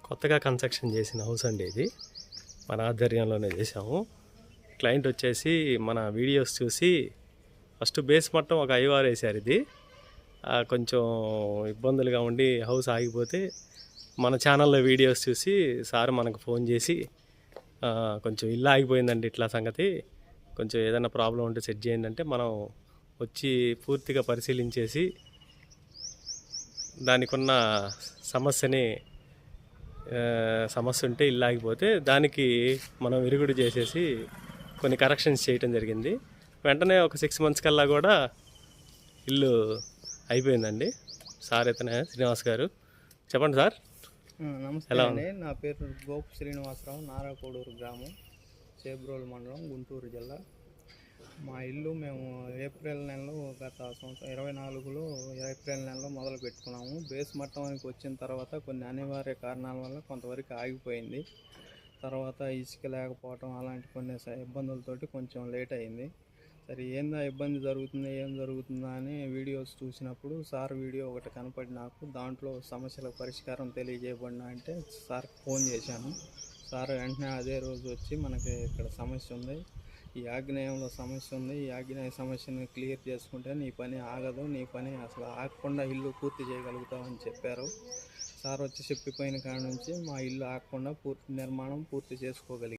కొత్తగా కన్స్ట్రక్షన్ చేసిన హౌస్ అండి ఇది. మన ఆధ్వర్యంలోనే చేసాము. క్లయింట్ వచ్చేసి మన వీడియోస్ చూసి ఫస్ట్ బేస్ మట్టం ఒక ఐవార్ వేశారు. ఇది కొంచెం ఇబ్బందులుగా ఉండి హౌస్ ఆగిపోతే మన ఛానల్లో వీడియోస్ చూసి సార్ మనకు ఫోన్ చేసి కొంచెం ఇల్లు ఆగిపోయిందండి, ఇట్లా సంగతి, కొంచెం ఏదైనా ప్రాబ్లం ఉంటే సెట్ చేయండి అంటే మనం వచ్చి పూర్తిగా పరిశీలించేసి దానికి ఉన్న సమస్య ఉంటే ఇల్లు ఆగిపోతే దానికి మనం విరుగుడు చేసేసి కొన్ని కరెక్షన్స్ చేయటం జరిగింది. వెంటనే ఒక 6 months కల్లా కూడా ఇల్లు అయిపోయిందండి. సార్ ఇతనే శ్రీనివాస్ గారు. చెప్పండి సార్. నమస్తే అండి, నా పేరు గోపు శ్రీనివాసరావు, నారాకోడూరు గ్రామం, చేబ్రోలు మండలం, గుంటూరు జిల్లా. మా ఇల్లు మేము ఏప్రిల్ నెలలో గత సంవత్సరం 24లో ఏప్రిల్ నెలలో మొదలు పెట్టుకున్నాము. బేస్ మట్టంకి వచ్చిన తర్వాత కొన్ని అనివార్య కారణాల వల్ల కొంతవరకు ఆగిపోయింది. తర్వాత ఇసుక లేకపోవటం అలాంటి కొన్ని ఇబ్బందులతోటి కొంచెం లేట్ అయింది. సరే ఏందా ఇబ్బంది జరుగుతుంది, ఏం జరుగుతుందా అని వీడియోస్ చూసినప్పుడు సార్ వీడియో ఒకటి కనపడి నాకు దాంట్లో సమస్యలకు పరిష్కారం తెలియజేయబడినా అంటే సార్కి ఫోన్ చేశాను. సార్ వెంటనే అదే రోజు వచ్చి మనకి ఇక్కడ సమస్య ఉంది, ఈ ఆగ్నేయంలో సమస్య ఉంది, ఈ ఆగ్నేయ సమస్యను క్లియర్ చేసుకుంటే నీ పని ఆగదు, నీ పని అసలు ఆగకుండా ఇల్లు పూర్తి చేయగలుగుతామని చెప్పారు. సార్ వచ్చి చెప్పిపోయిన కాడ నుంచి మా ఇల్లు ఆగకుండా నిర్మాణం పూర్తి చేసుకోగలిగాం.